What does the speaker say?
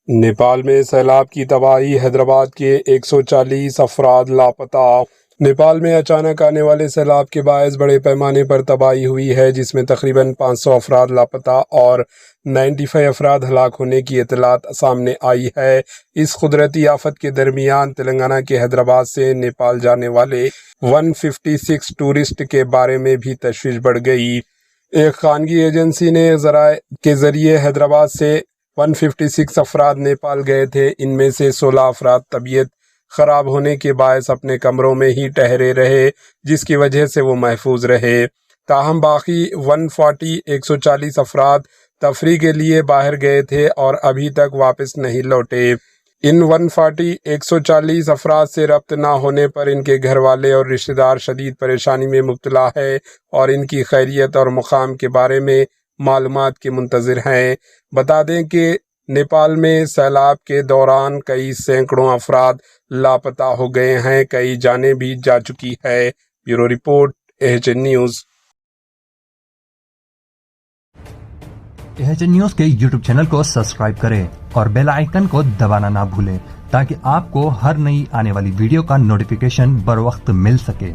नेपाल में सैलाब की तबाही, हैदराबाद के 140 अफराद लापता। नेपाल में अचानक आने वाले सैलाब के बायस बड़े पैमाने पर तबाही हुई है, जिसमें तकरीबन 500 अफराद लापता और 95 अफराद हलाक होने की इतलात सामने आई है। इस कुदरती आफत के दरमियान तेलंगाना के हैदराबाद से नेपाल जाने वाले 156 टूरिस्ट के बारे में भी तशवीश बढ़ गई। एक खानगी एजेंसी ने ज़राए के ज़रिए हैदराबाद से 156 अफराद नेपाल गए थे। इनमें से 16 अफराद तबीयत ख़राब होने के बायस अपने कमरों में ही ठहरे रहे, जिसकी वजह से वो महफूज रहे। ताहम बाकी 140 अफराद तफरी के लिए बाहर गए थे और अभी तक वापस नहीं लौटे। इन 140 अफराद से रब्त ना होने पर इनके घर वाले और रिश्तेदार शदीद परेशानी में मुब्तला है और इनकी खैरियत और मुकाम के बारे में मालूमात के मुंतज़िर हैं। बता दें कि नेपाल में सैलाब के दौरान कई सैकड़ों अफराद लापता हो गए हैं, कई जानें भी जा चुकी है। Bureau report, AHN news. AHN news के यूट्यूब चैनल को सब्सक्राइब करें और बेल आइकन को दबाना ना भूलें, ताकि आपको हर नई आने वाली वीडियो का नोटिफिकेशन बर वक्त मिल सके।